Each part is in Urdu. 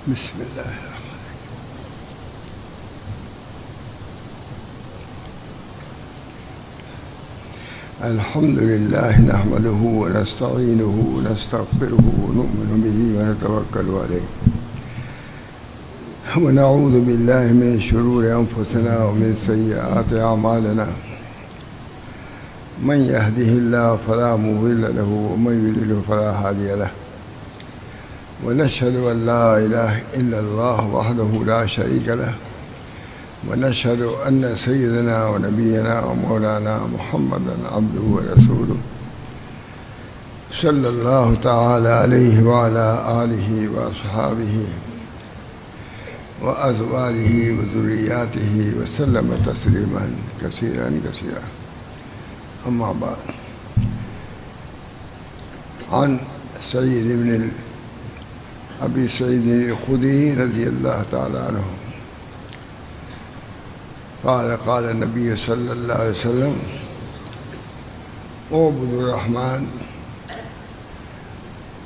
بسم اللہ الحمد للہ نحمده ونستعینه ونستغفره ونؤمن به ونتوکل علیہ ونعوذ باللہ من شرور انفسنا ومن سیئات اعمالنا من يهده الله فلا مضل له ومن يضلل فلا هادي له ونشهد أن لا إله إلا الله وحده لا شريك له ونشهد أن سيدنا ونبينا ومولانا محمدا عبده ورسوله صلى الله تعالى عليه وعلى آله وأصحابه وأزواجه وذرياته وسلم تسليما كثيرا كثيرا. أما بعد، عن سعيد بن أبي سعيد الخدري رضي الله تعالى عنه قال قال النبي صلى الله عليه وسلم: اعبدوا الرحمن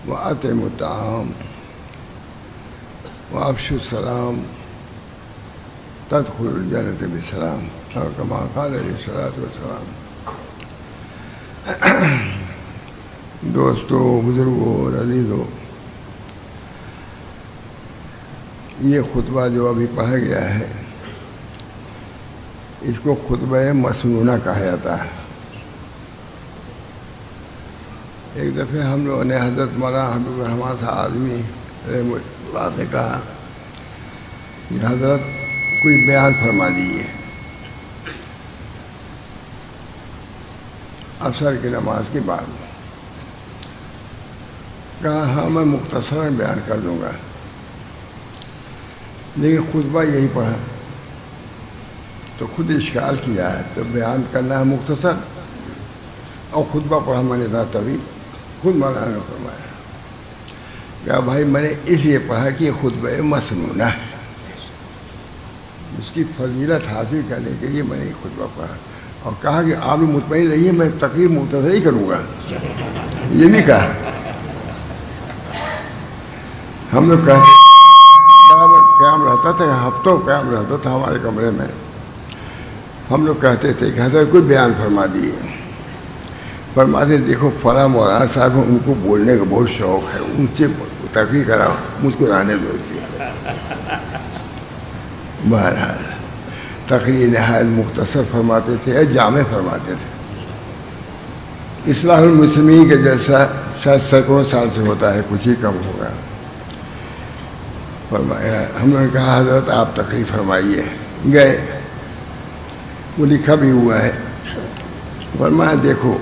وأطعموا الطعام وأفشوا السلام تدخلوا الجنة بسلام، أو كما قال عليه الصلاة والسلام. دوستو، بزرگوں اور عزیزوں، یہ خطبہ جو ابھی پڑھا گیا ہے اس کو خطبہ مسنونہ کہا جاتا ہے. ایک دفعہ ہم لوگوں نے حضرت مولانا حبیب الرحمن صاحب آدمی رحمہ اللہ سے کہا کہ حضرت کوئی بیان فرما دیجیے. عصر کی نماز کے بعد کہا ہاں میں مختصراً بیان کر دوں گا، لیکن خطبہ یہی پڑھا تو خود اشکال کیا ہے، تو بیان کرنا ہے مختصر اور خطبہ پڑھا میں نے تھا طویل. خود مولانا نے فرمایا کہ بھائی میں نے اس لیے پڑھا کہ یہ خطبہ مسنونہ ہے، اس کی فضیلت حاصل کرنے کے لیے میں نے یہ خطبہ پڑھا، اور کہا کہ آپ مطمئن رہیے میں تقریر مختصر ہی کروں گا. یہ بھی کہا. ہم لوگ کہتے برابر قیام رہتا تھا، ہفتوں قیام رہتا تھا ہمارے کمرے میں. ہم لوگ کہتے تھے کہ حضرت کوئی بیان فرما دیے. فرماتے دیکھو فلاں مولانا صاحب ان کو بولنے کا بہت شوق ہے، ان سے تقریر کراؤ، مجھ کو رہنے دو. بہرحال تقریر نہایت مختصر فرماتے تھے، جامع فرماتے تھے. اصلاح المسلمین کے جیسا شاید سینکڑوں سال سے ہوتا ہے، کچھ ہی کم ہوگا. فرمایا، ہم نے کہا حضرت آپ تقریر فرمائیے. گئے، وہ لکھا بھی ہوا ہے. فرمایا دیکھو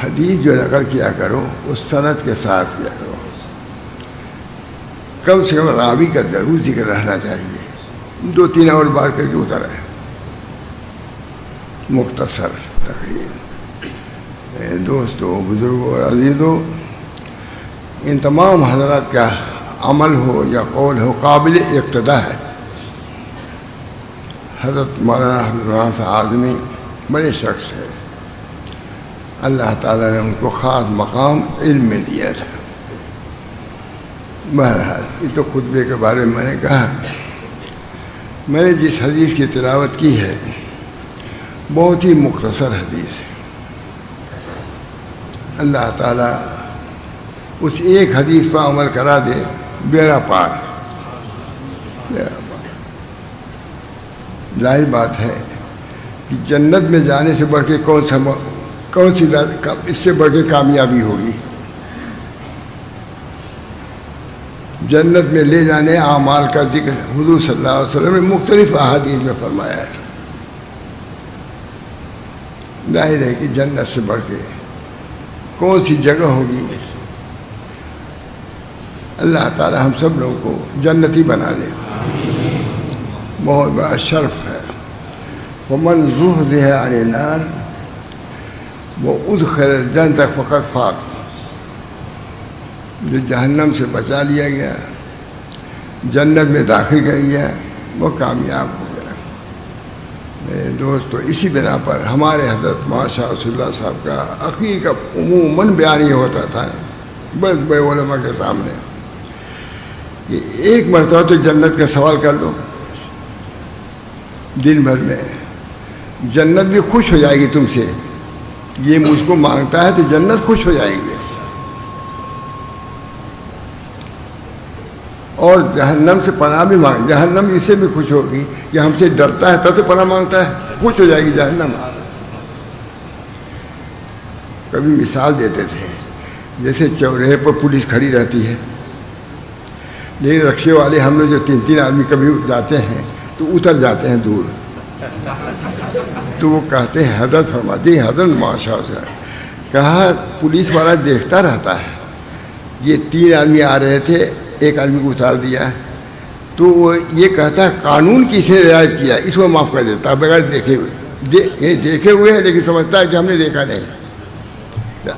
حدیث جو نقل کیا کرو اس سند کے ساتھ کیا کرو، کم سے کم راوی کا ضرور ذکر رہنا چاہیے. 2-3 اور بار کر کے اتر ہے. مختصر تقریر. دوستو، بزرگوں اور عزیزوں، ان تمام حضرات کا عمل ہو یا قول ہو قابل اقتداء ہے. حضرت مولانا حبیب الرحمن صاحب آدمی بڑے شخص ہے، اللہ تعالیٰ نے ان کو خاص مقام علم میں دیا تھا. بہرحال یہ تو خطبے کے بارے میں نے کہا. میں نے جس حدیث کی تلاوت کی ہے بہت ہی مختصر حدیث ہے. اللہ تعالیٰ اس ایک حدیث پر عمل کرا دے، بیڑا پار. ظاہر بات ہے کہ جنت میں جانے سے بڑھ کے کون سی اس سے بڑھ کے کامیابی ہوگی. جنت میں لے جانے اعمال کا ذکر حضور صلی اللہ علیہ وسلم نے مختلف احادیث میں فرمایا ہے. ظاہر ہے کہ جنت سے بڑھ کے کون سی جگہ ہوگی. اللہ تعالی ہم سب لوگوں کو جنتی بنا دے. بہت بڑا شرف ہے. ومن زحزح عن النار وادخل الجنة فقد فاز. جو جہنم سے بچا لیا گیا، جنت میں داخل کر گیا، وہ کامیاب ہو گیا. میرے دوستو، اسی بنا پر ہمارے حضرت ماشاء رسول اللہ صاحب کا عقیقہ عموماً بیان یہ ہوتا تھا بڑے بڑے علماء کے سامنے کہ ایک مرتبہ تو جنت کا سوال کر لو دن بھر میں، جنت بھی خوش ہو جائے گی تم سے. یہ مجھ کو مانگتا ہے تو جنت خوش ہو جائے گی. اور جہنم سے پناہ بھی مانگ، جہنم اس سے بھی خوش ہوگی کہ ہم سے ڈرتا ہے تب سے پناہ مانگتا ہے، خوش ہو جائے گی جہنم. کبھی مثال دیتے تھے جیسے چوراہے پر پولیس کھڑی رہتی ہے، لیکن رکشے والے ہم لوگ جو 3 آدمی کبھی جاتے ہیں تو اتر جاتے ہیں دور، تو وہ کہتے ہیں حضرت فرماتی حضرت ماشاء اللہ، کہا پولیس والا دیکھتا رہتا ہے. یہ 3 آدمی آ رہے تھے، ایک آدمی کو اتار دیا تو وہ یہ کہتا ہے قانون کی اس نے رعایت کیا، اس کو معاف کر دیتا بغیر دیکھے ہوئے. دیکھے ہوئے ہیں لیکن سمجھتا ہے کہ ہم نے دیکھا نہیں.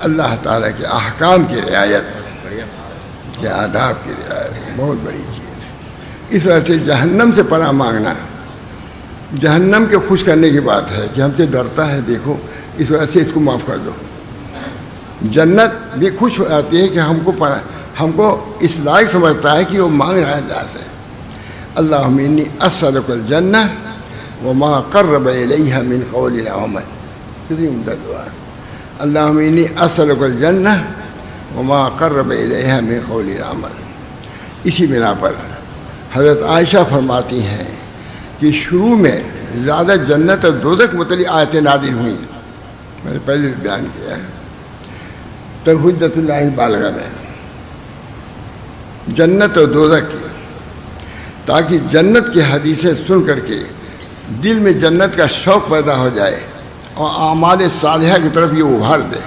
اللہ تعالیٰ کے احکام کی رعایت، کے آداب کی رعایت بہت بڑی چیز ہے. اس وجہ سے جہنم سے پناہ مانگنا جہنم کے خوش کرنے کی بات ہے کہ ہم سے ڈرتا ہے، دیکھو اس وجہ سے اس کو معاف کر دو. جنت بھی خوش ہو جاتی ہے کہ ہم کو اس لائق سمجھتا ہے کہ وہ مانگ رہا ہے اللہ سے. اللہم انی اسألک الجنہ وما قرب الیہا من قول و عمل. کتنی عمدہ دعا. اللہم انی اسألک الجنہ وما قرب الیہا من قول و عمل. اسی بنا پر حضرت عائشہ فرماتی ہیں کہ شروع میں زیادہ جنت اور دوزخ متعلق آیتیں نازل ہوئیں. میں نے پہلے بیان کیا ہے تب حجت اللہ بالغہ میں جنت اور دوزخ کی، تاکہ جنت کی حدیثیں سن کر کے دل میں جنت کا شوق پیدا ہو جائے اور اعمال صالحہ کی طرف یہ ابھار دے.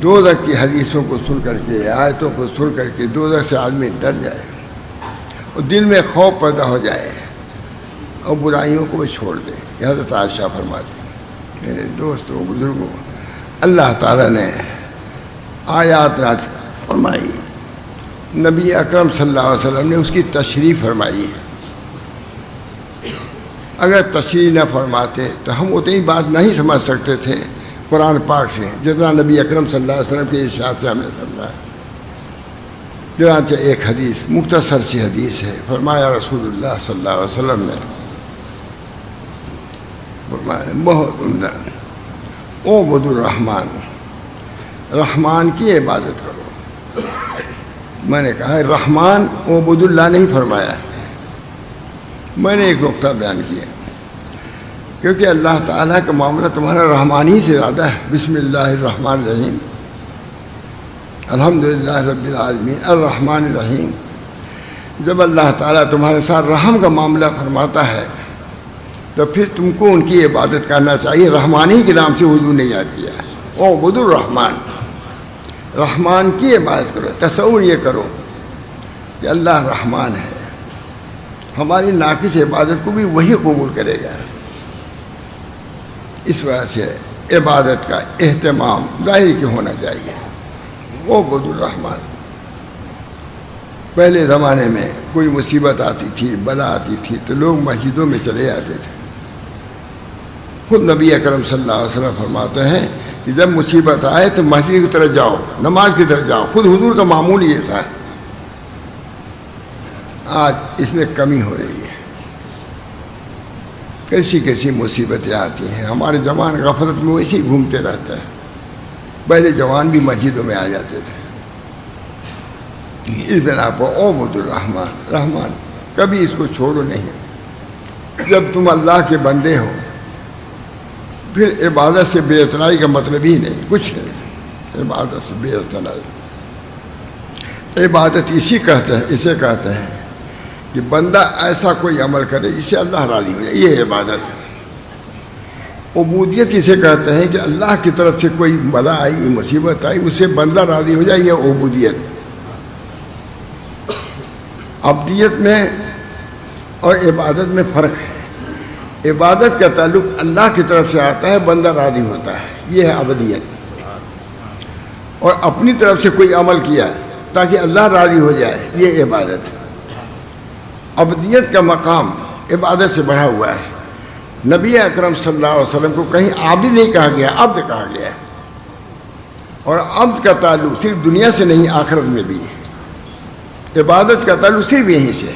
دوزخ کی حدیثوں کو سن کر کے، آیتوں کو سن کر کے دوزخ سے آدمی ڈر جائے اور دل میں خوف پیدا ہو جائے اور برائیوں کو چھوڑ دے. یہ حضرت عائشہ فرماتی ہیں. میرے دوستوں بزرگوں، اللہ تعالیٰ نے آیات نازل فرمائی، نبی اکرم صلی اللہ علیہ وسلم نے اس کی تشریح فرمائی. اگر تشریح نہ فرماتے تو ہم اتنی بات نہیں سمجھ سکتے تھے قرآن پاک سے جتنا نبی اکرم صلی اللہ علیہ وسلم کے ارشاد سے ہمیں سمجھا. چنانچہ ایک حدیث مختصر سی حدیث ہے. فرمایا رسول اللہ صلی اللہ علیہ وسلم نے فرمایا بہت عمدہ، اعبدوا الرحمن، رحمان کی عبادت کرو. میں نے کہا رحمان عبد اللہ نہیں فرمایا. میں نے ایک نقطہ بیان کیا کیونکہ اللہ تعالیٰ کا معاملہ تمہارا رحمانی سے زیادہ ہے. بسم اللہ الرحمن الرحیم، الحمدللہ رب العالمین الرحمن الرحیم. جب اللہ تعالیٰ تمہارے ساتھ رحم کا معاملہ فرماتا ہے تو پھر تم کو ان کی عبادت کرنا چاہیے. رحمانی کے نام سے اردو نے یاد کیا ہے. اعبدوا الرحمن، رحمان کی عبادت کرو. تصور یہ کرو کہ اللہ رحمان ہے، ہماری ناقص عبادت کو بھی وہی قبول کرے گا. اس وجہ سے عبادت کا اہتمام ظاہر کی ہونا چاہیے. اعبدوا الرحمن. پہلے زمانے میں کوئی مصیبت آتی تھی، بلا آتی تھی تو لوگ مسجدوں میں چلے جاتے تھے. خود نبی اکرم صلی اللہ علیہ وسلم فرماتے ہیں کہ جب مصیبت آئے تو مسجد کی طرف جاؤ، نماز کی طرف جاؤ. خود حضور کا معمول یہ تھا. آج اس میں کمی ہو رہی ہے. کیسی کیسی مصیبتیں آتی ہیں. ہمارے جوان غفلت میں ویسے ہی گھومتے رہتے ہیں. پہلے جوان بھی مسجدوں میں آ جاتے تھے. اس بنا پر اعبدوا الرحمن، رحمان کبھی اس کو چھوڑو نہیں. جب تم اللہ کے بندے ہو پھر عبادت سے بے اعتنائی کا مطلب ہی نہیں، کچھ نہیں. عبادت سے بے اعتنائی، عبادت اسے کہتے ہیں کہ بندہ ایسا کوئی عمل کرے جس سے اللہ راضی ہو جائے، یہ عبادت ہے. عبودیت اسے کہتے ہیں کہ اللہ کی طرف سے کوئی بلا آئی، مصیبت آئی، اس سے بندہ راضی ہو جائے، یہ عبودیت. عبدیت میں اور عبادت میں فرق ہے. عبادت کا تعلق اللہ کی طرف سے آتا ہے، بندہ راضی ہوتا ہے، یہ ہے عبدیت. اور اپنی طرف سے کوئی عمل کیا تاکہ اللہ راضی ہو جائے، یہ عبادت ہے. عبدیت کا مقام عبادت سے بڑھا ہوا ہے. نبی اکرم صلی اللہ علیہ وسلم کو کہیں عابد نہیں کہا گیا، عبد کہا گیا ہے. اور عبد کا تعلق صرف دنیا سے نہیں، آخرت میں بھی ہے. عبادت کا تعلق صرف یہیں سے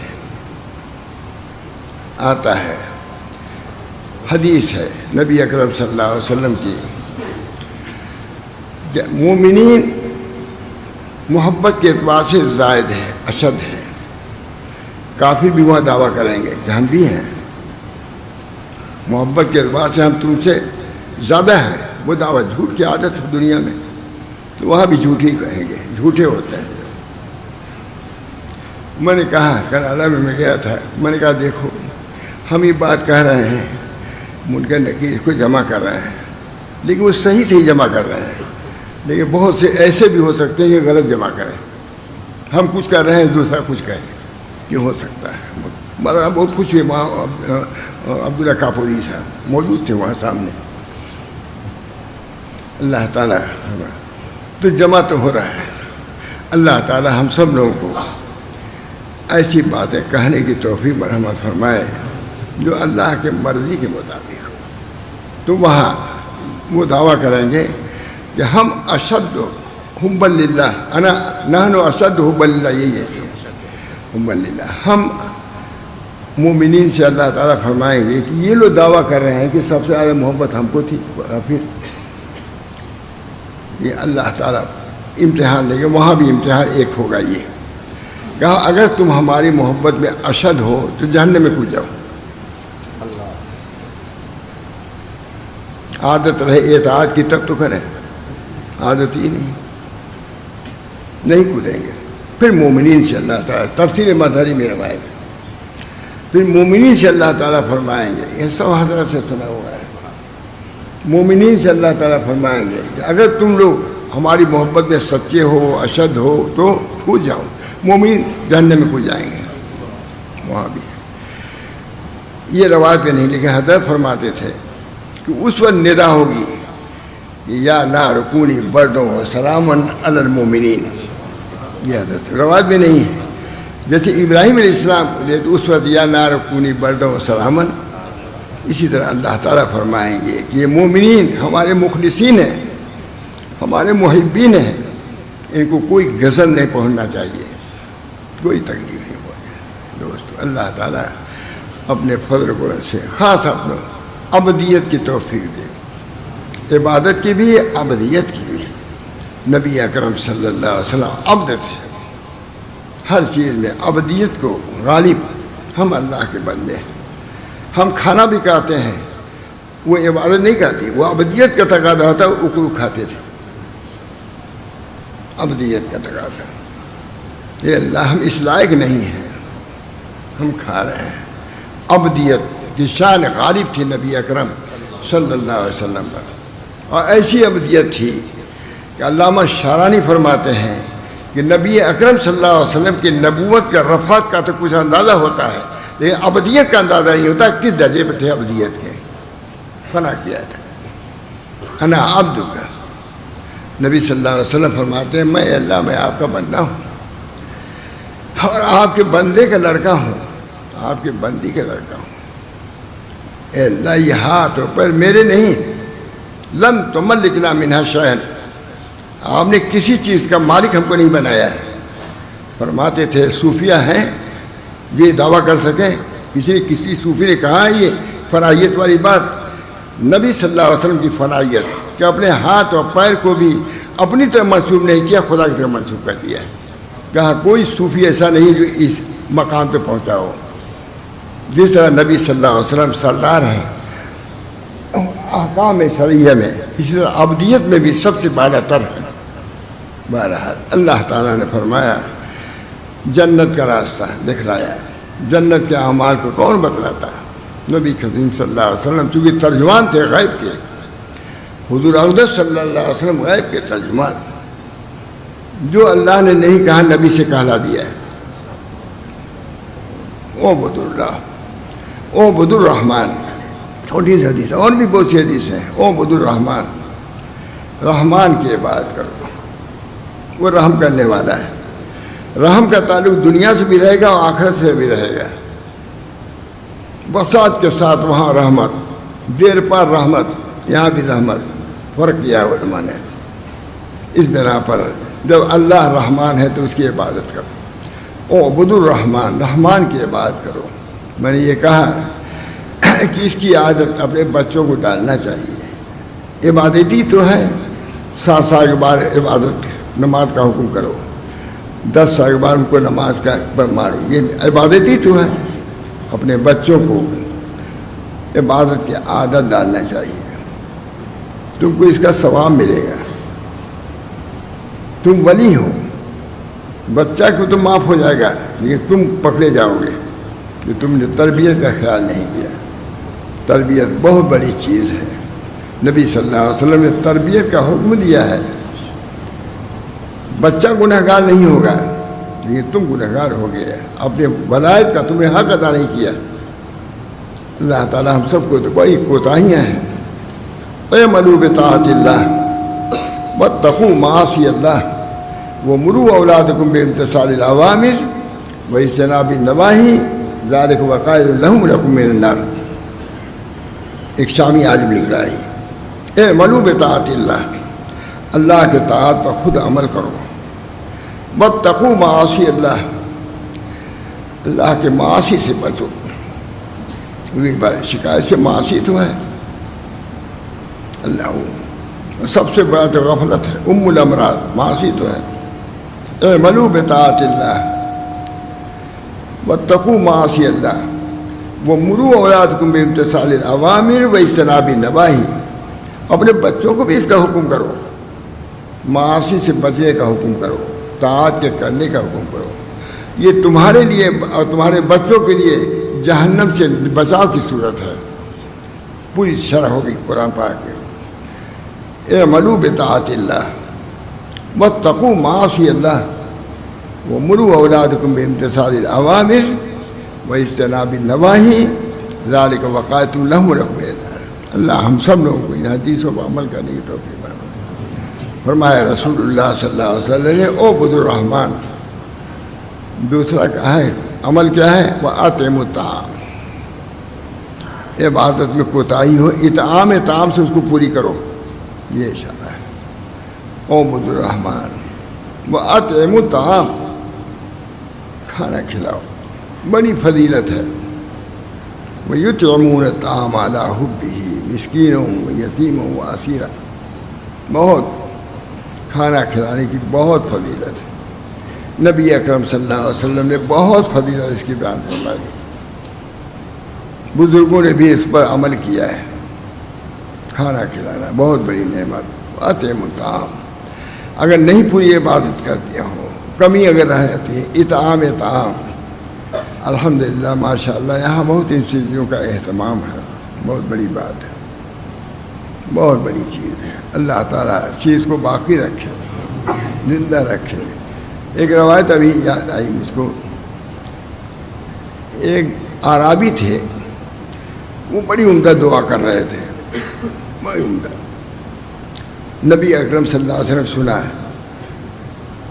آتا ہے. حدیث ہے نبی اکرم صلی اللہ علیہ وسلم کی کہ مومنین محبت کے اعتبار سے زائد ہے، اشد ہے. کافر بھی وہاں دعویٰ کریں گے کہ ہم بھی ہیں، محبت کے اعتبار سے ہم تم سے زیادہ ہیں. وہ دعویٰ جھوٹ کی عادت ہے دنیا میں، تو وہاں بھی جھوٹ ہی کہیں گے، جھوٹے ہوتے ہیں. میں نے کہا کرالا میں گیا تھا، میں نے کہا دیکھو ہم یہ بات کہہ رہے ہیں، منکر نکیر اس کو جمع کر رہے ہیں، لیکن وہ صحیح سے ہی جمع کر رہے ہیں. لیکن بہت سے ایسے بھی ہو سکتے ہیں کہ غلط جمع کریں. ہم کچھ کر رہے ہیں دوسرا کچھ کہیں، کیوں ہو سکتا ہے. بہت کچھ ہوئے. عبداللہ کاپوری صاحب موجود تھے وہاں سامنے. اللہ تعالیٰ تو جمع تو ہو رہا ہے. اللہ تعالیٰ ہم سب لوگوں کو ایسی باتیں کہنے کی توفیق مرحمت فرمائے جو اللہ کے مرضی کے مطابق ہو. تو وہاں وہ دعویٰ کریں گے کہ ہم اشد حبا للہ، نحن اشد حبا للہ، یہی ہے حبا للہ. ہم مومنین سے اللہ تعالیٰ فرمائیں گے کہ یہ لوگ دعویٰ کر رہے ہیں کہ سب سے زیادہ محبت ہم کو تھی. پھر یہ اللہ تعالیٰ امتحان لے گا. وہاں بھی امتحان ایک ہوگا. یہ کہا اگر تم ہماری محبت میں اشد ہو تو جہنم میں کود جاؤ. عادت رہے اطاعت کی تب تو کریں، عادت ہی نہیں کودیں گے. پھر مومنین سے اللہ تعالیٰ تفسیر مظہری میں روایت ہے. پھر مومنین سے اللہ تعالیٰ فرمائیں گے، یہ سب حضرت سے سنا ہوا ہے. مومنین سے اللہ تعالیٰ فرمائیں گے کہ اگر تم لوگ ہماری محبت میں سچے ہو، اشد ہو تو کود جاؤ. مومن جہنم میں کود جائیں گے. وہاں بھی یہ روایت میں نہیں لکھا. حضرت فرماتے تھے کہ اس وقت ندا ہوگی کہ یا نار کونی بردوں و سلام علی المومنین. یہ حضرت روایت میں نہیں ہے. جیسے ابراہیم علیہ السلام تو اس وقت یا نار کونی بردوں و سلامن، اسی طرح اللہ تعالیٰ فرمائیں گے کہ یہ مومنین ہمارے مخلصین ہیں، ہمارے محبین ہیں، ان کو کوئی غضب نہیں پہنچنا چاہیے، کوئی تکلیف نہیں پہنچے. دوستو اللہ تعالیٰ اپنے فضل و کرم سے خاص اپنے ابدیت کی توفیق دے، عبادت کی بھی ابدیت کی بھی. نبی اکرم صلی اللہ علیہ وسلم عبد تھے، ہر چیز میں ابدیت کو غالب. ہم اللہ کے بندے ہیں. ہم کھانا بھی کھاتے ہیں، وہ عبادت نہیں کھاتی، وہ ابدیت کا تقاضا ہوتا ہے. اکلو کھاتے تھے، ابدیت کا تقاضا. یہ اللہ ہم اس لائق نہیں ہیں، ہم کھا رہے ہیں. ابدیت کی شان غالب تھی نبی اکرم صلی اللہ علیہ وسلم پر. اور ایسی ابدیت تھی کہ علامہ شارانی فرماتے ہیں کہ نبی اکرم صلی اللہ علیہ وسلم کی نبوت کا رفعت کا تو کچھ اندازہ ہوتا ہے، لیکن ابدیت کا اندازہ نہیں ہوتا کس درجے پہ تھے ابدیت کے. فنا کیا تھا انا عبدک. نبی صلی اللہ علیہ وسلم فرماتے ہیں میں اللہ، میں آپ کا بندہ ہوں اور آپ کے بندے کا لڑکا ہوں، آپ کے بندی کا لڑکا ہوں. اے اللہ یہ ہاتھ اور پیر میرے نہیں، لم تملکنا منہا شیئا، آپ نے کسی چیز کا مالک ہم کو نہیں بنایا ہے. فرماتے تھے صوفیہ ہیں یہ دعویٰ کر سکیں؟ کسی صوفی نے کہا یہ فنائیت والی بات. نبی صلی اللہ علیہ وسلم کی فنائیت کہ اپنے ہاتھ اور پیر کو بھی اپنی طرف منسوب نہیں کیا، خدا کی طرف منسوب کر دیا ہے. کہا کوئی صوفی ایسا نہیں جو اس مقام پہ پہنچا ہو. جس طرح نبی صلی اللہ علیہ وسلم سردار ہیں احکام شرعیہ میں، اسی طرح عبدیت میں بھی سب سے بالا تر ہے. بہرحال اللہ تعالیٰ نے فرمایا جنت کا راستہ دکھلایا. جنت کے اعمال کو کون بتلاتا ہے؟ نبی کریم صلی اللہ علیہ وسلم، چونکہ ترجمان تھے غیب کے. حضور اقدس صلی اللہ علیہ وسلم غیب کے ترجمان. جو اللہ نے نہیں کہا نبی سے کہلا دیا ہے. اعبد اللہ، اعبد الرحمن. چھوٹی سی حدیث اور بھی بہت سی حدیث ہیں. اعبد الرحمن، رحمان کی عبادت کرو، وہ رحم کرنے والا ہے. رحم کا تعلق دنیا سے بھی رہے گا اور آخرت سے بھی رہے گا. بساط کے ساتھ وہاں رحمت، دیر پر رحمت، یہاں بھی رحمت. فرق کیا علماء نے. اس بنا پر جب اللہ رحمان ہے تو اس کی عبادت کرو. اعبدوا الرحمن، رحمان کی عبادت کرو۔ میں نے یہ کہا کہ اس کی عادت اپنے بچوں کو ڈالنا چاہیے۔ عبادتی تو ہے، 7 سال کے بعد عبادت نماز کا حکم کرو، 10 سال کے بعد ان کو نماز کا پر مارو، یہ عبادتی تو ہے۔ اپنے بچوں کو عبادت کی عادت ڈالنا چاہیے، تم کو اس کا ثواب ملے گا، تم ولی ہو۔ بچہ کو تو معاف ہو جائے گا، لیکن تم پکڑے جاؤ گے کہ تم نے تربیت کا خیال نہیں کیا۔ تربیت بہت بڑی چیز ہے، نبی صلی اللہ علیہ وسلم نے تربیت کا حکم دیا ہے۔ بچہ گنہگار نہیں ہوگا، لیکن تم گنہگار ہو گئے، اپنے ولایت کا تم نے حق ادا نہیں کیا۔ اللہ تعالیٰ ہم سب کو تو کوئی کوتاہیاں ہیں۔ اعملوا بطاعت اللہ واتقوا معاصی اللہ ومروا اولادکم بامتثال الاوامر واجتناب النواہی ذلک وقائل لهم لکم من النار۔ ایک شامی عالم لکھ رہا ہے، اعملوا بطاعت اللہ، اللہ کے طاعت پر خود عمل کرو، واتقوا معاصی اللہ، اللہ کے معاصی سے بچو۔ شکایت سے معاصی تو ہے، اللہ سب سے بڑا تو غفلت ہے، ام الامراض معاصی تو ہے۔ اعملوا بطاعت اللہ واتقوا معاصی اللہ ومروا اولادکم بامتثال الاوامر واجتناب النواہی، اپنے بچوں کو بھی اس کا حکم کرو، معاصی سے بچنے کا حکم کرو، طاعت کے کرنے کا حکم کرو۔ یہ تمہارے لیے اور تمہارے بچوں کے لیے جہنم سے بچاؤ کی صورت ہے، پوری شرح ہوگی قرآن پاک کے۔ اعملوا بطاعت اللہ واتقوا معاصی اللہ ومروا اولادکم بامتثال الاوامر واجتناب النواہی ذلک وقائل لهم من النار۔ اللہ ہم سب لوگوں کو ان حدیثوں پر عمل کرنے کی توفیق عطا۔ فرمایا رسول اللہ صلی اللہ علیہ وسلم نے اعبدوا الرحمن۔ دوسرا کہا ہے عمل کیا ہے، وَأَطْعِمُوا الطَّعَامَ، عبادت میں کوتاہی ہو، اطعام طعام سے اس کو پوری کرو، یہ اشارہ ہے۔ اعبدوا الرحمن وَأَطْعِمُوا الطَّعَامَ، کھانا کھلاؤ، بڑی فضیلت ہے۔ وَيُطْعِمُونَ الطَّعَامَ عَلَىٰ حُبِّهِ مِسْكِينًا وَيَتِيمًا وَأَسِيرًا، بہت کھانا کھلانے کی بہت فضیلت ہے۔ نبی اکرم صلی اللہ علیہ وسلم نے بہت فضیلت اس کی بیان فرمائی، بزرگوں نے بھی اس پر عمل کیا ہے۔ کھانا کھلانا بہت بڑی نعمت۔ اطعموا الطعام، اگر نہیں پوری عبادت کرتے ہو، کمی اگر رہتی ہے، اطعام طعام، الحمدللہ ماشاءاللہ یہاں بہت ان چیزوں کا اہتمام ہے، بہت بڑی بات ہے، بہت بڑی چیز ہے۔ اللہ تعالیٰ چیز کو باقی رکھے، زندہ رکھے۔ ایک روایت ابھی یاد آئی مجھ کو، ایک اعرابی تھے، وہ بڑی عمدہ دعا کر رہے تھے، بڑی عمدہ۔ نبی اکرم صلی اللہ علیہ وسلم سنا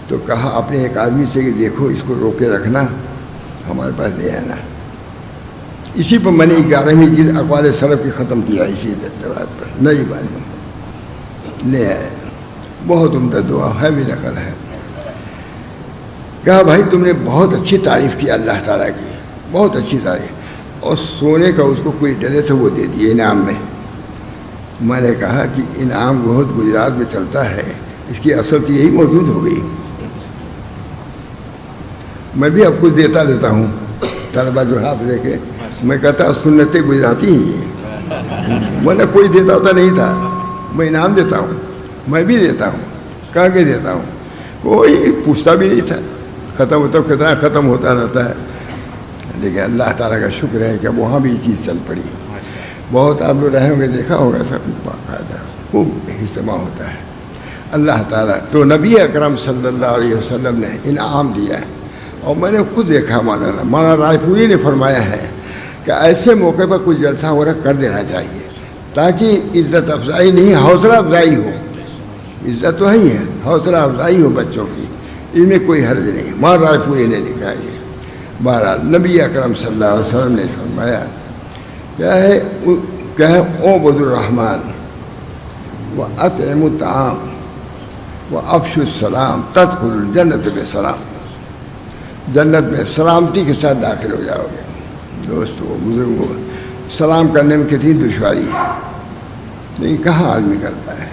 تو کہا اپنے ایک آدمی سے کہ دیکھو اس کو روکے رکھنا، ہمارے پاس لے آنا۔ اسی پر میں نے 11ویں چیز اقوال سلف کی ختم کیا، اسی روایت پر نئی بات لے آئے، بہت عمدہ دعا ہے، بھی نقل ہے۔ کہا بھائی تم نے بہت اچھی تعریف کی اللہ تعالیٰ کی، بہت اچھی تعریف، اور سونے کا اس کو کوئی ڈلے تھا وہ دے دیے انعام میں۔ میں نے کہا کہ انعام بہت گجرات میں چلتا ہے، اس کی اصل تو یہی موجود ہو گئی۔ میں بھی اب کچھ دیتا رہتا ہوں طلبا جو ہاتھ لے کے، میں کہتا سنت گجراتی ہی ہے، ورنہ کوئی دیتا ہوتا نہیں تھا۔ میں انعام دیتا ہوں، میں بھی دیتا ہوں، کہا کے دیتا ہوں، کوئی پوچھتا بھی نہیں تھا، ختم ہوتا کتنا ختم ہوتا رہتا ہے۔ لیکن اللہ تعالیٰ کا شکر ہے کہ وہاں بھی یہ چیز چل پڑی۔ بہت آپ لوگ رہے ہوں گے، دیکھا ہوگا سب باقاعدہ خوب اجتماع ہوتا ہے۔ اللہ تعالیٰ تو نبی اکرم صلی اللہ علیہ وسلم نے انعام دیا ہے، اور میں نے خود دیکھا، مولانا رائے پوری نے فرمایا ہے کہ ایسے موقع پر کچھ جلسہ وغیرہ کر دینا چاہیے تاکہ عزت افزائی نہیں، حوصلہ افزائی ہو۔ عزت تو ہے، حوصلہ افزائی ہو بچوں کی، اس میں کوئی حرج نہیں۔ مولانا رائے پوری نے لکھا ہے۔ بہرحال نبی اکرم صلی اللہ علیہ وسلم نے فرمایا کیا ہے، اعبدوا الرحمن وَأَطْعِمُوا الطَّعَامَ وَأَفْشُوا السَّلَامَ تَدْخُلُوا الْجَنَّةَ بِسَلام۔ جنت میں سلامتی کے ساتھ داخل ہو جاؤ گے۔ دوستو بزرگوں، سلام کرنے میں کتنی دشواری ہے، لیکن کہاں آدمی کرتا ہے۔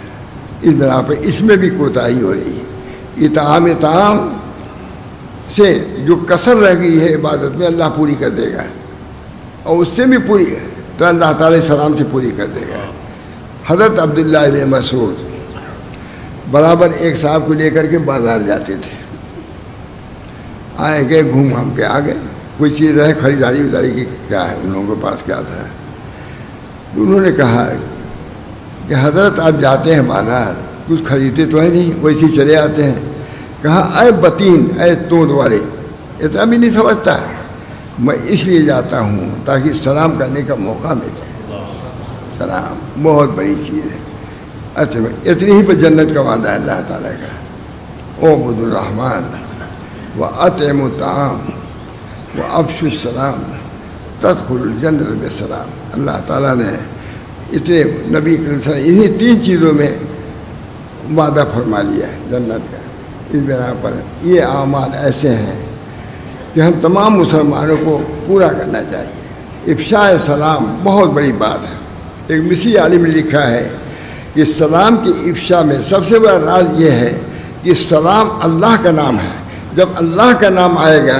اس بنا پر اس میں بھی کوتاہی ہو رہی ہے۔ اطعام طعام سے جو کسر رہ گئی ہے عبادت میں اللہ پوری کر دے گا، اور اس سے بھی پوری ہے تو اللہ تعالیٰ سلام سے پوری کر دے گا۔ حضرت عبداللہ بن مسعود برابر ایک صاحب کو لے کر کے بازار جاتے تھے، آئے گئے گھوم گھام کے آ گئے، کوئی چیز رہے خریداری وداری کی، کیا ہے ان لوگوں کے پاس کیا تھا۔ تو انہوں نے کہا کہ حضرت آپ جاتے ہیں بازار، کچھ خریدتے تو ہے نہیں، ویسے چلے آتے ہیں۔ کہا اے بتین، اے توند والے، اتنا بھی نہیں سمجھتا، میں اس لیے جاتا ہوں تاکہ سلام کرنے کا موقع ملے۔ سلام بہت بڑی چیز ہے۔ اچھا اتنی ہی پہ جنت کا وعدہ ہے اللہ تعالیٰ کا، اعبدوا الرحمن واطعموا الطعام وافشوا السلام تدخلوا الجنت بسلام۔ اللہ تعالیٰ نے اتنے نبی کریم صلی اللہ علیہ وسلم انہیں تین چیزوں میں وعدہ فرما لیا ہے جنت کا۔ اس بنا پر یہ اعمال ایسے ہیں کہ ہم تمام مسلمانوں کو پورا کرنا چاہیے۔ افشاء سلام بہت بڑی بات ہے۔ ایک مصری عالم نے لکھا ہے کہ سلام کی افشاء میں سب سے بڑا راز یہ ہے کہ سلام اللہ کا نام ہے، جب اللہ کا نام آئے گا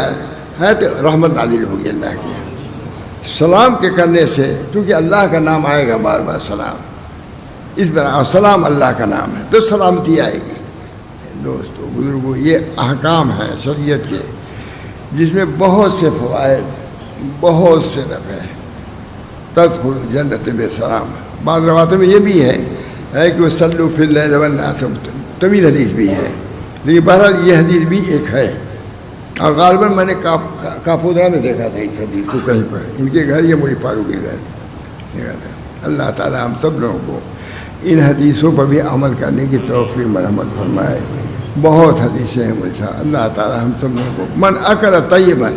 ہے تو رحمت نازل ہوگی اللہ کی۔ سلام کے کرنے سے کیونکہ اللہ کا نام آئے گا بار بار سلام، اس بنا سلام اللہ کا نام ہے تو سلامتی آئے گی۔ دوستو بزرگوں، یہ احکام ہیں شریعت کے جس میں بہت سے فوائد، بہت سے نفع ہیں۔ تدخل جنت بسلام۔ بعض روایتوں میں یہ بھی ہے کہ وہ صلو فی اللیل والناس، طویل حدیث بھی ہے، لیکن بہرحال یہ حدیث بھی ایک ہے، اور غالباً میں نے کاپودرا میں دیکھا تھا اس حدیث کو کہیں پر، ان کے گھر یا مری فاروق کے گھر دیکھا تھا۔ اللہ تعالیٰ ہم سب لوگوں کو ان حدیثوں پر بھی عمل کرنے کی توفیق مرحمت فرمائے۔ بہت حدیثیں ہیں مجھے، اللہ تعالیٰ ہم سب لوگوں کو من اکل طیبا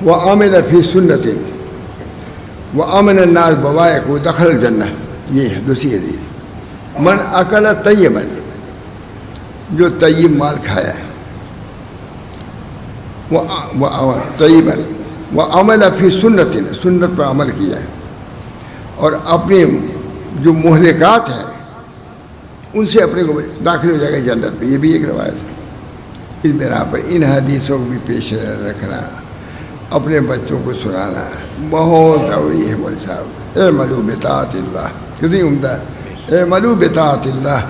وعمل فی سنت وامن الناس بوائق دخل الجنہ، یہ ہے دوسری حدیث۔ من اکل طیبا، جو طیب مال کھایا ہے، طیبا وعمل فی سنت، سنت پر عمل کیا ہے، اور اپنے جو مہلکات ہیں ان سے اپنے کو داخل ہو جائے گا جنت میں، یہ بھی ایک روایت ہے۔ اس بنا پر ان حدیثوں کو بھی پیش رکھنا، اپنے بچوں کو سنانا بہت ضروری ہے۔ مول صاحب اعملوا بطاعت اللہ، کتنی عمدہ، اعملوا بطاعت اللہ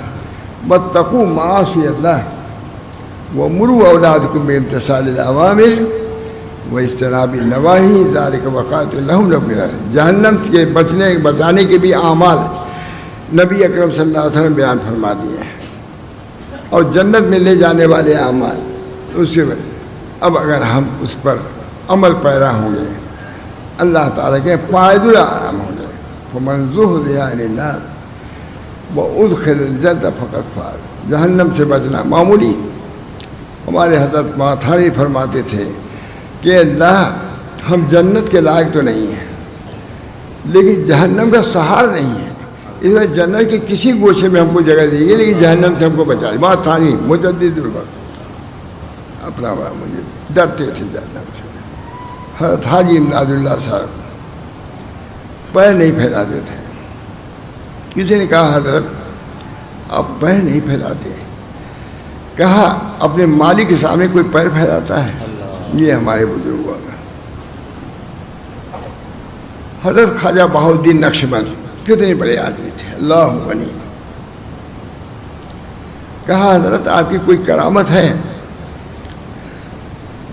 واتقوا معاصی اللہ ومروا اولادکم بامتثال الاوامر واجتناب النواہی ذالک وقایۃ لہم جہنم سے بچانے کے بھی اعمال نبی اکرم صلی اللہ علیہ وسلم بیان فرما دیے ہیں، اور جنت میں لے جانے والے اعمال اس سے اب اگر ہم اس پر عمل پیرا ہوں گے اللہ تعالیٰ کے فائد العام ہوں گے۔ فمن زحزح عن النار وادخل الجنة فقد فاز۔ جہنم سے بچنا معمولی، ہمارے حضرت ماتھانی فرماتے تھے کہ اللہ ہم جنت کے لائق تو نہیں ہیں لیکن جہنم کا سہار نہیں ہے، اس لیے جنت کے کسی گوشے میں ہم کو جگہ دیجیے لیکن جہنم سے ہم کو بچا لیں۔ ماتھانی مجدد الوقت اپنا مجھے ڈرتے تھے جہنم سے۔ حضرت حاجی امداد اللہ صاحب پیر نہیں پھیلاتے تھے، کسی نے کہا حضرت آپ پیر نہیں پھیلاتے، کہا اپنے مالک کے سامنے کوئی پیر پھیلاتا ہے؟ یہ ہمارے بزرگوں کا۔ حضرت خواجہ بہاؤالدین نقشبند کتنے بڑے آدمی تھے، اللہ غنی، کہا حضرت آپ کی کوئی کرامت ہے؟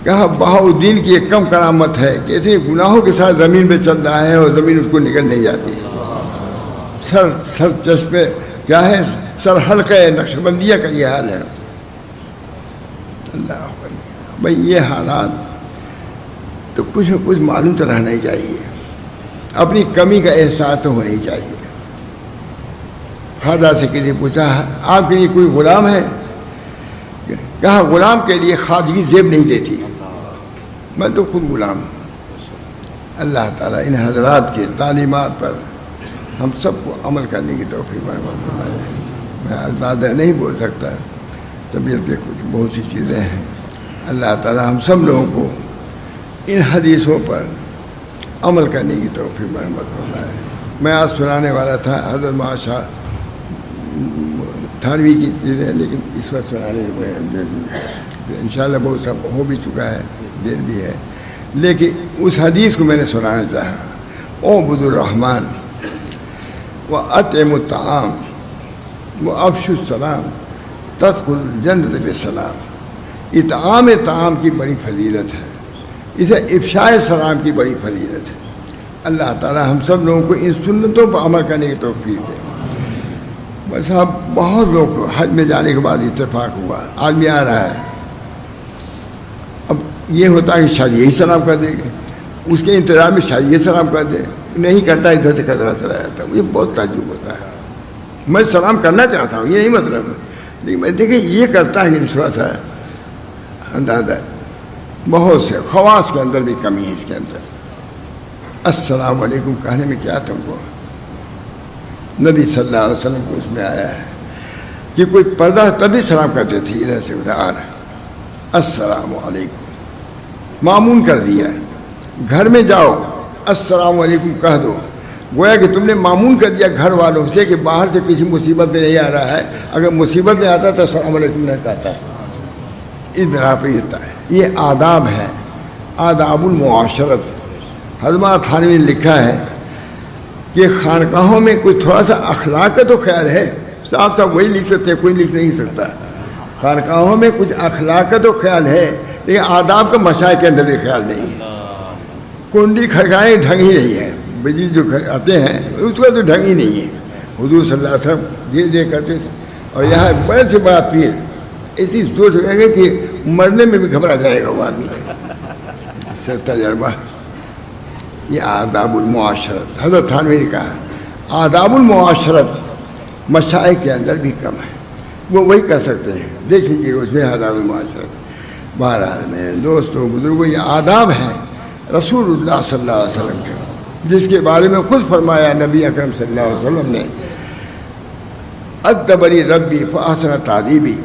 کہا بہاؤالدین کی ایک کم کرامت ہے کہ اتنے گناہوں کے ساتھ زمین پہ چل رہا ہے اور زمین اس کو نکل نہیں جاتی، سر چشمے کیا ہے، سر حلقہ نقشبندیہ کا یہ حال ہے۔ اللہ بھائی یہ حالات تو کچھ نہ کچھ معلوم تو رہنا ہی چاہیے، اپنی کمی کا احساس تو ہونا ہی چاہیے۔ خواجہ سے کسی پوچھا آپ کے لیے کوئی غلام ہے؟ کہا غلام کے لیے خواجگی زیب نہیں دیتی، میں تو خود غلام ہوں۔ اللہ تعالیٰ ان حضرات کے تعلیمات پر ہم سب کو عمل کرنے کی توفیق فرمائے۔ میں زیادہ نہیں بول سکتا، طبیعت کے کچھ بہت سی چیزیں ہیں۔ اللہ تعالی ہم سب لوگوں کو ان حدیثوں پر عمل کرنے کی توفیق مرحمت فرمائے۔ میں آج سنانے والا تھا حضرت معاشا تھانوی کی چیزیں، لیکن اس وقت سنانے میں انشاءاللہ بہت سب ہو بھی چکا ہے، دیر بھی ہے، لیکن اس حدیث کو میں نے سنانا چاہا۔ اعبدوا الرحمن واطعموا الطعام وافشوا السلام تدخلوا الجنة بسلام۔ اطعام طعام کی بڑی فضیلت ہے، اسے افشاء سلام کی بڑی فضیلت ہے۔ اللہ تعالی ہم سب لوگوں کو ان سنتوں پر عمل کرنے کی توفیق دے۔ بس صاحب بہت لوگ کو حج میں جانے کے بعد اتفاق ہوا، آدمی آ رہا ہے، اب یہ ہوتا ہے کہ شاید یہی سلام کر دے گا، اس کے انتظار میں شاید یہ سلام کر دے، نہیں کرتا، ادھر سے کرتا چلا جاتا ہے۔ یہ بہت تعجب ہوتا ہے۔ میں سلام کرنا چاہتا ہوں، یہ نہیں مطلب، لیکن میں دیکھیں یہ کرتا ہے، یہ تھوڑا سا اندازہ بہت سے خواص کے اندر بھی کمی ہے۔ اس کے اندر السلام علیکم کہنے میں کیا تم کو؟ نبی صلی اللہ علیہ وسلم کو اس میں آیا ہے کہ کوئی پردہ تبھی سلام کرتے تھے ادھر سے ادھر، السلام علیکم معمول کر دیا۔ گھر میں جاؤ السلام علیکم کہہ دو، گویا کہ تم نے معمول کر دیا گھر والوں سے کہ باہر سے کسی مصیبت میں نہیں آ رہا ہے، اگر مصیبت میں آتا تو السلام علیکم نہیں کہتا۔ اس بنا پہ یہ آداب ہے، آداب المعاشرت۔ حضرت تھانوی نے لکھا ہے کہ خانقاہوں میں کچھ تھوڑا سا اخلاق کا تو خیال ہے، صاحب صاحب وہی لکھ سکتے، کوئی لکھ نہیں سکتا۔ خانقاہوں میں کچھ اخلاق کا تو خیال ہے، لیکن آداب کا مشاہد کے اندر بھی خیال نہیں ہے۔ کنڈی کھڑکائیں ڈھنگ ہی نہیں ہے، بجلی جو آتے ہیں اس کا تو ڈھنگ ہی نہیں ہے۔ حضور صلی اللہ علیہ وسلم دھیرے دھیرے کرتے تھے، اور یہاں بڑے سے بڑا پیر ایسی سوچ رہے گا کہ مرنے میں بھی گھبرا جائے گا وہ آدمی۔ اس سے تجربہ، یہ آداب المعاشرت حضرت تھانوی نے کہا آداب المعاشرت مشائخ کے اندر بھی کم ہے، وہ وہی کر سکتے ہیں۔ دیکھ لیجیے اس میں آداب المعاشرت۔ بہرحال میں دوستوں بزرگوں، یہ آداب ہیں رسول اللہ صلی اللہ علیہ وسلم کے، جس کے بارے میں خود فرمایا نبی اکرم صلی اللہ علیہ وسلم نے، ادبنی ربی فاحسن تادیبی،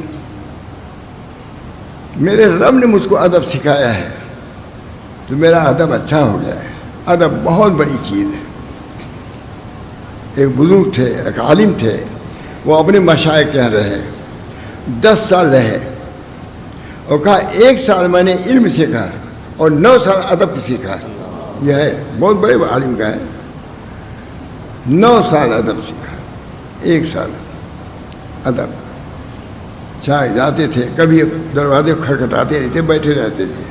میرے رب نے مجھ کو ادب سکھایا ہے تو میرا ادب اچھا ہو گیا ہے۔ ادب بہت بڑی چیز ہے۔ ایک بزرگ تھے، ایک عالم تھے، وہ اپنے مشائخ کے یہاں رہے، 10 سال رہے، اور کہا 1 سال میں نے علم سیکھا اور 9 سال ادب سیکھا۔ یہ ہے بہت بڑے عالم کا ہے، 9 سال ادب سیکھا، 1 سال ادب۔ چائے جاتے تھے، کبھی دروازے کھٹکھٹاتے رہتے، بیٹھے رہتے تھے،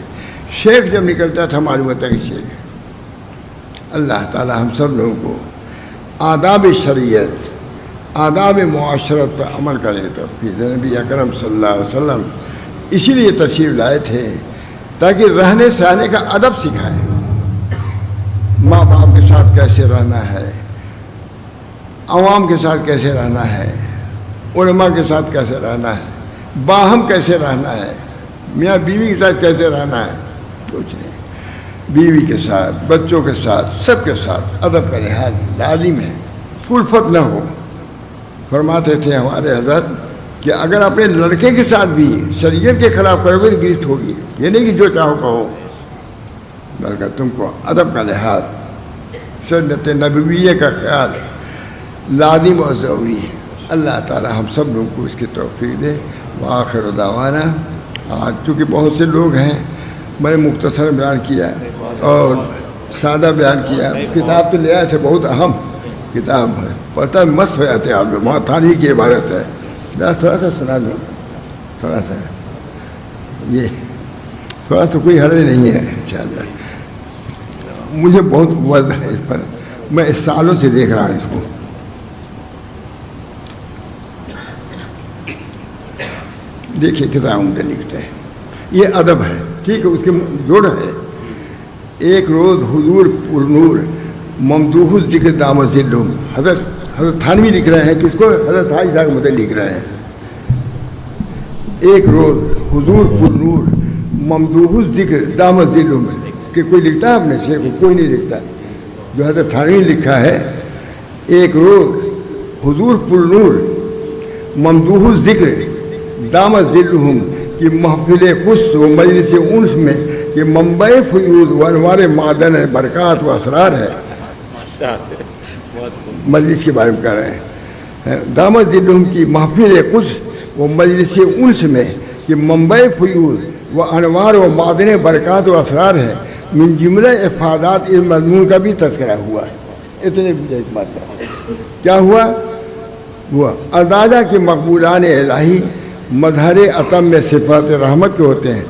شیخ جب نکلتا تھا معلوم ہوتا کہ شیخ۔ اللہ تعالی ہم سب لوگوں کو آداب شریعت، آداب معاشرت پر عمل کرے تو نبی اکرم صلی اللہ علیہ وسلم اسی لیے تشریف لائے تھے تاکہ رہنے سہنے کا ادب سکھائیں۔ ماں باپ کے ساتھ کیسے رہنا ہے، عوام کے ساتھ کیسے رہنا ہے، علماء کے ساتھ کیسے رہنا ہے، باہم کیسے رہنا ہے، میاں بیوی کے ساتھ کیسے رہنا ہے، کچھ نہیں۔ بیوی کے ساتھ، بچوں کے ساتھ، سب کے ساتھ ادب کا لحاظ لازم ہے، الفت نہ ہو۔ فرماتے تھے ہمارے حضرت کہ اگر اپنے لڑکے کے ساتھ بھی شریعت کے خلاف کرو گے تو گرفت ہوگی، یہ نہیں کہ جو چاہو کہو، بلکہ تم کو ادب کا لحاظ، سنت نبویہ کا خیال لازم اور ضروری ہے۔ اللہ تعالی ہم سب لوگوں کو اس کی توفیق دے۔ وآخر دعوانا، آج چونکہ بہت سے لوگ ہیں، میں نے مختصر بیان کیا اور سادہ بیان کیا۔ کتاب تو لے آئے تھے، بہت اہم کتاب ہے، پتہ مست ہو جاتے ہیں آپ لوگ، وہاں تھانوی کی عبارت ہے۔ میں تھوڑا سا سنا دوں، تھوڑا سا، یہ تھوڑا سا کوئی حرج نہیں ہے انشاءاللہ۔ مجھے بہت وزن ہے اس پر، میں اس سالوں سے دیکھ رہا ہوں اس کو۔ دیکھیے کتنا عمدہ لکھتا ہے، یہ ادب ہے، ٹھیک ہے، اس کے جوڑ ہے۔ ایک روز حضور پرنور ممدوح الذکر دامت ذلہم، حضرت تھانوی لکھ رہے ہیں، کس کو؟ حضرت حاجی صاحب متعلق لکھ رہے ہیں۔ ایک روز حضور پرنور ممدوح الذکر دامت ذلہم، کہ کوئی لکھتا ہے اپنے شیخ کو؟ کوئی نہیں لکھتا، جو حضرت تھانوی نے لکھا ہے۔ ایک روز حضور پرنور ممدوح الذکر دامت ذلہم کہ محفل قدس و مجلس انس میں کہ منبع فیوض و انوار معدن برکات و اسرار ہے. مجلس کے بارے میں کہہ رہے ہیں دامت ذلہم کی محفل قدس و مجلس انس میں کہ منبع فیوض و انوار و معدن برکات و اسرار ہے. من جملہ افادات اس مضمون کا بھی تذکرہ ہوا ہے. اتنے بھی ایک بات ہے. کیا ہوا اندازہ کہ مقبولان الہی مظہر عتم میں صفات رحمت کے ہوتے ہیں.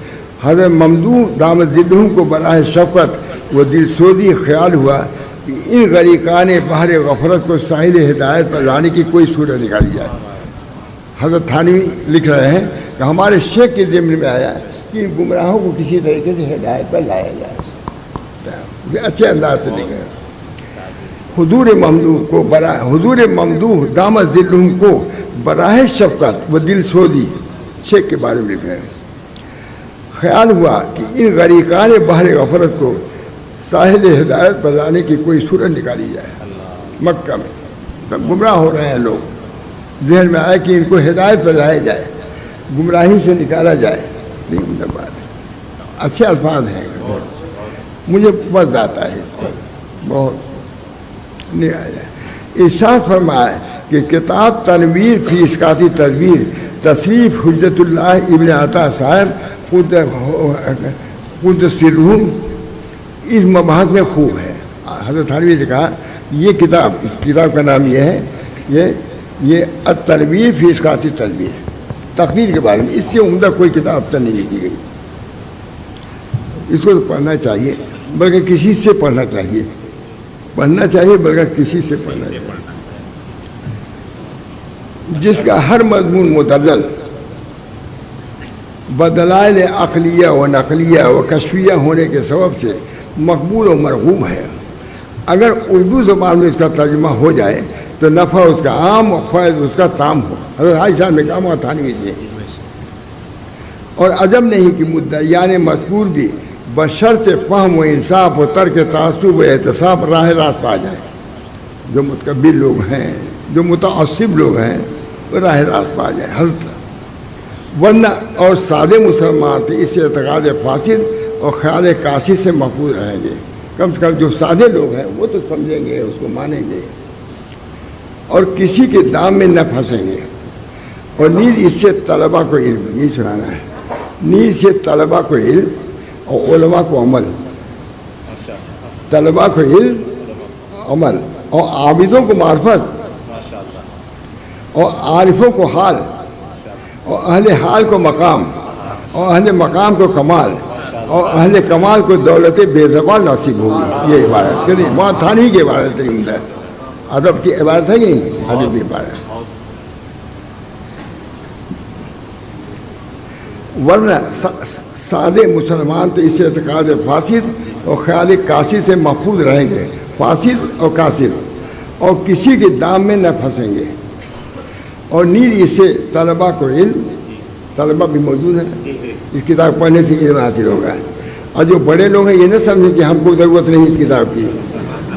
حضرت ممدوح دامت ذلہم کو براہ شفقت و دل سوزی خیال ہوا کہ ان غریقان بحر غفرت کو ساحل ہدایت پر لانے کی کوئی صورت نکالی جائے. حضرت تھانوی لکھ رہے ہیں کہ ہمارے شیخ کے ذمن میں آیا کہ ان گمراہوں کو کسی طریقے سے ہدایت پر لایا جائے. اچھے انداز سے لکھ رہے ہیں. حضور ممدوح دامت ذلہم کو براہ شفقت و دل سوزی شیخ کے بارے میں لکھ رہے ہیں. خیال ہوا کہ ان غریقان بحر غفرت کو ساحل ہدایت پر لانے کی کوئی صورت نکالی جائے. مکہ میں تب گمراہ ہو رہے ہیں لوگ, ذہن میں آئے کہ ان کو ہدایت پر لایا جائے, گمراہی سے نکالا جائے. نہیں بات اچھے الفاظ ہیں, مجھے مزہ آتا ہے اس پر بہت نہیں آیا. ارشاد فرمایا کہ کتاب تنویر فی اسقاطی تدبیر تصریف حجت اللہ ابن عطا صاحب خود سرہم اس مباحث میں خوب ہے. حضرت تھانوی نے کہا یہ کتاب, اس کتاب کا نام یہ ہے یہ التنویر فی اسقاطی تدبیر, تقدیر کے بارے میں. اس سے عمدہ کوئی کتاب تو نہیں لکھی گئی. اس کو تو پڑھنا چاہیے, بلکہ کسی سے پڑھنا چاہیے, بلکہ کسی سے پڑھنا چاہیے جس کا ہر مضمون مدلل بدلائل عقلیہ و نقلیہ و کشفیہ ہونے کے سبب سے مقبول و مرغوب ہے. اگر اردو زبان میں اس کا ترجمہ ہو جائے تو نفع اس کا عام و فائد اس کا تام ہو. حضرت عائشہ نے کہا تھانوی سے. اور عجب نہیں کہ مدعیان مذکور بھی بشرط فہم و انصاف و ترک تعصب و احتساب راہ راست پا جائیں. جو متکبر لوگ ہیں, جو متعصب لوگ ہیں, وہ راہ راست پا جائیں. حضرت ورنہ اور سادے مسلمان تھے اس اعتقاد فاسد اور خیال کاشی سے محفوظ رہیں گے. کم سے کم جو سادے لوگ ہیں وہ تو سمجھیں گے, اس کو مانیں گے اور کسی کے دام میں نہ پھنسیں گے. اور نیز اس سے طلباء کو علم, یہ سنانا ہے, نیز سے طلباء کو علم اور علماء کو عمل, طلباء کو علم عمل اور عابدوں کو معرفت اور عارفوں کو حال اور اہل حال کو مقام اور اہل مقام کو کمال اور اہل کمال کو دولت بے زوال نصیب ہوگی. یہ عبارت کہ نہیں, وہاں تھانوی کی عبارت نہیں, ادب کی عبارت ہے یہ, ادب کی عبارت. ورنہ سادے مسلمان تو اس اعتقاد فاسد اور خیال کاشی سے محفوظ رہیں گے, فاسد اور کاسد, اور کسی کے دام میں نہ پھنسیں گے. اور نیز اس سے طلباء کو علم, طلباء بھی موجود ہیں, اس کتاب پڑھنے سے علم حاصل ہوگا. اور جو بڑے لوگ ہیں یہ نہ سمجھیں کہ ہم کو ضرورت نہیں اس کتاب کی.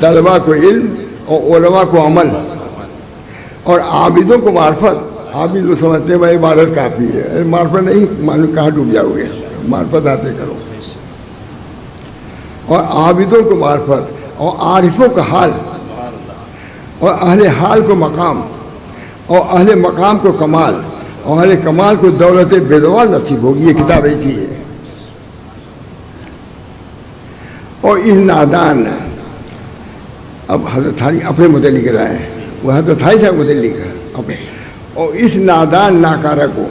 طلباء کو علم اور علماء کو عمل اور عابدوں کو معرفت. عابد لوگ سمجھتے ہیں بھائی عبادت کافی ہے, معرفت نہیں, معلوم کہاں ڈوب جاؤ گے, معرفت آتے کرو. اور عابدوں کو معرفت اور عارفوں کا حال اور اہل حال کو مقام اور اہل مقام کو کمال اور اہل کمال کو دولت بے زوال نصیب ہوگی. یہ کتاب ایسی ہے. اور اس نادان, اب حضرت تھانوی اپنے متعلق لکھ رہے ہیں, وہ حضرت تھانوی صاحب متعلق لکھ رہے ہیں اپنے. اور اس نادان ناکارہ کو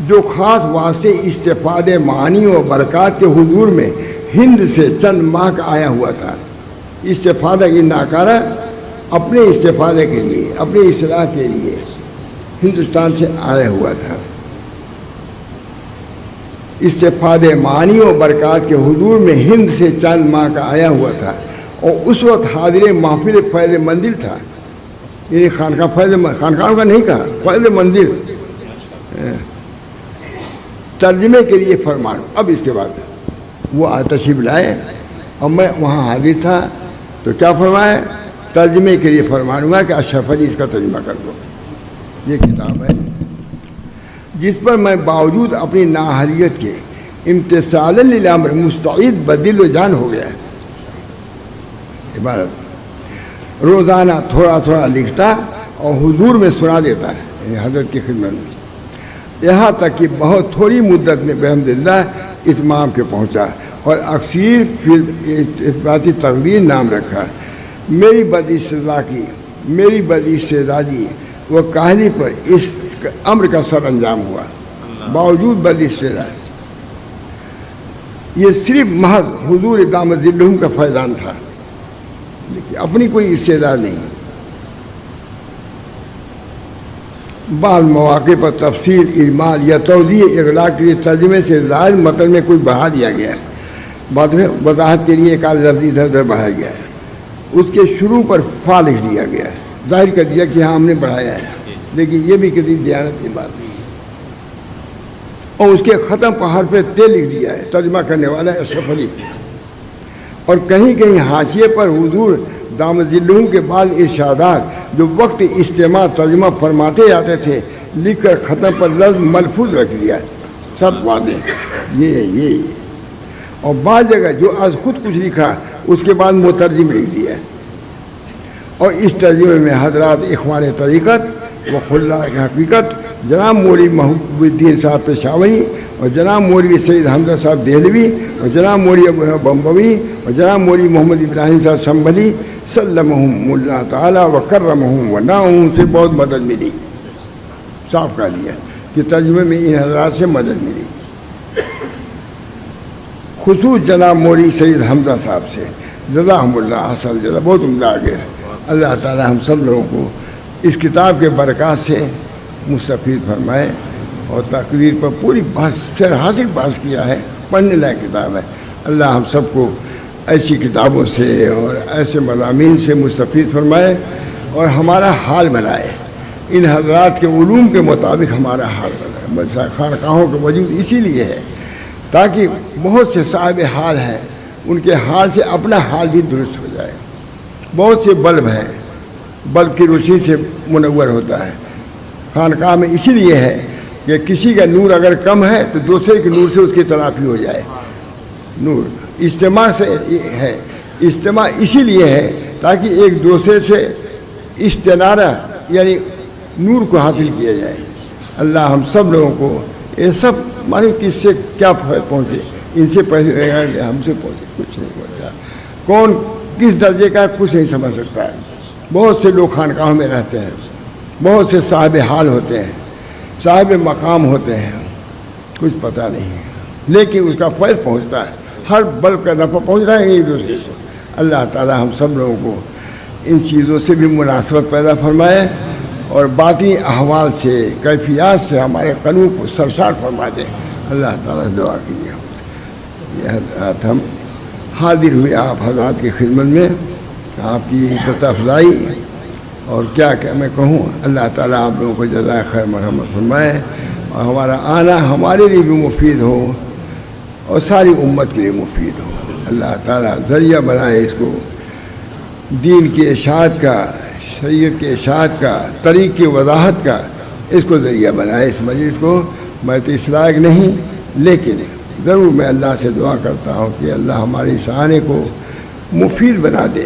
جو خاص واسطے استفادے معانی و برکات کے حضور میں ہند سے چند ماہ کا آیا ہوا تھا. استفادہ یہ ناکارہ اپنے استفادے کے لیے, اپنی اصلاح کے لیے ہندوستان سے آیا ہوا تھا. استفادے معانی و برکات کے حضور میں ہند سے چند ماہ کا آیا ہوا تھا. اور اس وقت حاضر محفل فیض منزل تھا. یہ خانقاہ فیض, خانقاہ کا نہیں کہا, فیض منزل. ترجمے کے لیے فرمان. اب اس کے بعد وہ تشریف لائے اور میں وہاں حاضر تھا تو کیا فرمایا, ترجمے کے لیے فرمان ہوا کہ اشرف علی اس کا ترجمہ کر دو. یہ کتاب ہے جس پر میں باوجود اپنی نااہلیت کے امتثالا للامر مستعد بدل و جان ہو گیا. عبارت روزانہ تھوڑا تھوڑا لکھتا اور حضور میں سنا دیتا ہے، یعنی حضرت کی خدمت میں، یہاں تک کہ بہت تھوڑی مدت میں بحمداللہ اتمام کے پہنچا اور اکثیر پھر اثباتی تقدیر نام رکھا. میری بداستعدادی و کاہلی پر اس امر کا سر انجام ہوا. باوجود بداستعداد یہ صرف محض حضور دامت ظلہم کا فیضان تھا، لیکن اپنی کوئی استعداد نہیں. بعض مواقع پر تفسیر، اجمال یا توضیح اغلاق کے لیے ترجمے سے ظاہر متن میں کوئی بڑھا دیا گیا ہے، بعد میں وضاحت کے لیے ایک آدھ لفظ ادھر ادھر بڑھایا گیا ہے. اس کے شروع پر فا لکھ دیا گیا ہے، ظاہر کر دیا کہ ہاں ہم نے بڑھایا ہے، لیکن یہ بھی کسی دیانت کی بات نہیں ہے. اور اس کے ختم پر حرف تے لکھ دیا ہے، ترجمہ کرنے والا ہے اشرف علی. اور کہیں کہیں حاشیے پر حضور دامت ظلہم کے بعد ارشادات جو وقت اجتماع ترجمہ فرماتے جاتے تھے لکھ کر ختم پر لفظ ملفوظ رکھ دیا ہے، سب واضح یہ. اور بعض جگہ جو از خود کچھ لکھا اس کے بعد مترجم لکھ دیا ہے. اور اس ترجمے میں حضرات اخوان طریقت و خلا کی حقیقت جناب مولوی محبوب الدین صاحب پشاوری اور جناب مولوی سید حمزہ صاحب دہلوی اور جناب مولوی ابو بمبوی اور جناب مولوی محمد ابراہیم صاحب سنبھلی سلمہم اللہ تعالیٰ و کرمہم و نعہم سے بہت مدد ملی. صاف کہا لیا کہ ترجمے میں ان حضرات سے مدد ملی، خصوص جناب مولوی سید حمزہ صاحب سے جزاہم اللہ حسن جزا، بہت عمدہ آگے. اللہ تعالیٰ ہم سب لوگوں کو اس کتاب کے برکات سے مستفید فرمائے اور تقریر پر پوری بحث سر حاصل بحث کیا ہے، پڑھنے لائق کتاب ہے. اللہ ہم سب کو ایسی کتابوں سے اور ایسے مضامین سے مستفید فرمائے اور ہمارا حال بنائے، ان حضرات کے علوم کے مطابق ہمارا حال بنائے. خانقاہوں کا وجود اسی لیے ہے تاکہ بہت سے صاحب حال ہیں، ان کے حال سے اپنا حال بھی درست ہو جائے. بہت سے بلب ہیں، بلب کی روشنی سے منور ہوتا ہے. خانقاہ میں اسی لیے ہے کہ کسی کا نور اگر کم ہے تو دوسرے کے نور سے اس کی تلافی ہو جائے. نور اجتماع سے ہے، اجتماع اسی لیے ہے تاکہ ایک دوسرے سے استنارہ یعنی نور کو حاصل کیا جائے. اللہ ہم سب لوگوں کو یہ سب مانے کس سے کیا پہنچے، ان سے پہلے ہم سے پہنچے، کچھ نہیں پہنچا. کون کس درجے کا کچھ نہیں سمجھ سکتا ہے. بہت سے لوگ خانقاہوں میں رہتے ہیں، بہت سے صاحب حال ہوتے ہیں، صاحب مقام ہوتے ہیں، کچھ پتہ نہیں ہے، لیکن اس کا فیض پہنچتا ہے. ہر بلب کا نفع پہنچ رہا ہے ایک دوسرے کو. اللہ تعالی ہم سب لوگوں کو ان چیزوں سے بھی مناسبت پیدا فرمائے اور باطنی احوال سے، کیفیات سے ہمارے قلوب کو سرشار فرما دے. اللہ تعالیٰ دعا کیجیے. یہ حضرات ہم حاضر ہوئے آپ حضرات کی خدمت میں، آپ کی عزت افزائی اور کیا میں کہوں. اللہ تعالیٰ آپ لوگوں کو جزائے خیر مرحمت فرمائے اور ہمارا آنا ہمارے لیے بھی مفید ہو اور ساری امت کے لیے مفید ہو. اللہ تعالیٰ ذریعہ بنائے اس کو دین کی اشاعت کا، شریعت کے اشاعت کا، طریق کی وضاحت کا، اس کو ذریعہ بنائے. اس مجلس کو میں تو اس لائق نہیں، لیکن ضرور میں اللہ سے دعا کرتا ہوں کہ اللہ ہمارے اس آنے کو مفید بنا دے،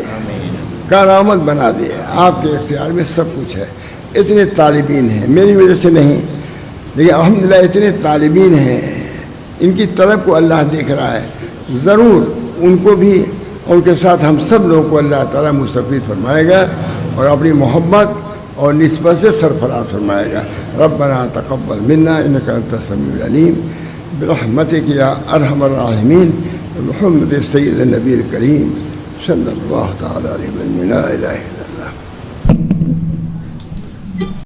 کارآمد بنا دے. آپ کے اختیار میں سب کچھ ہے. اتنے طالبین ہیں، میری وجہ سے نہیں، لیکن الحمدللہ اتنے طالبین ہیں، ان کی طلب کو اللہ دیکھ رہا ہے. ضرور ان کو بھی اور ان کے ساتھ ہم سب لوگوں کو اللہ تعالیٰ مستفید فرمائے گا اور اپنی محبت اور نسبت سے سرفراز فرمائے گا. ربنا تقبل منا انک انت السمیع العلیم برحمتک یا ارحم الراحمین محمد سید النبی الکریم صلی اللہ تعالی علیہ وسلم. لا الہ الا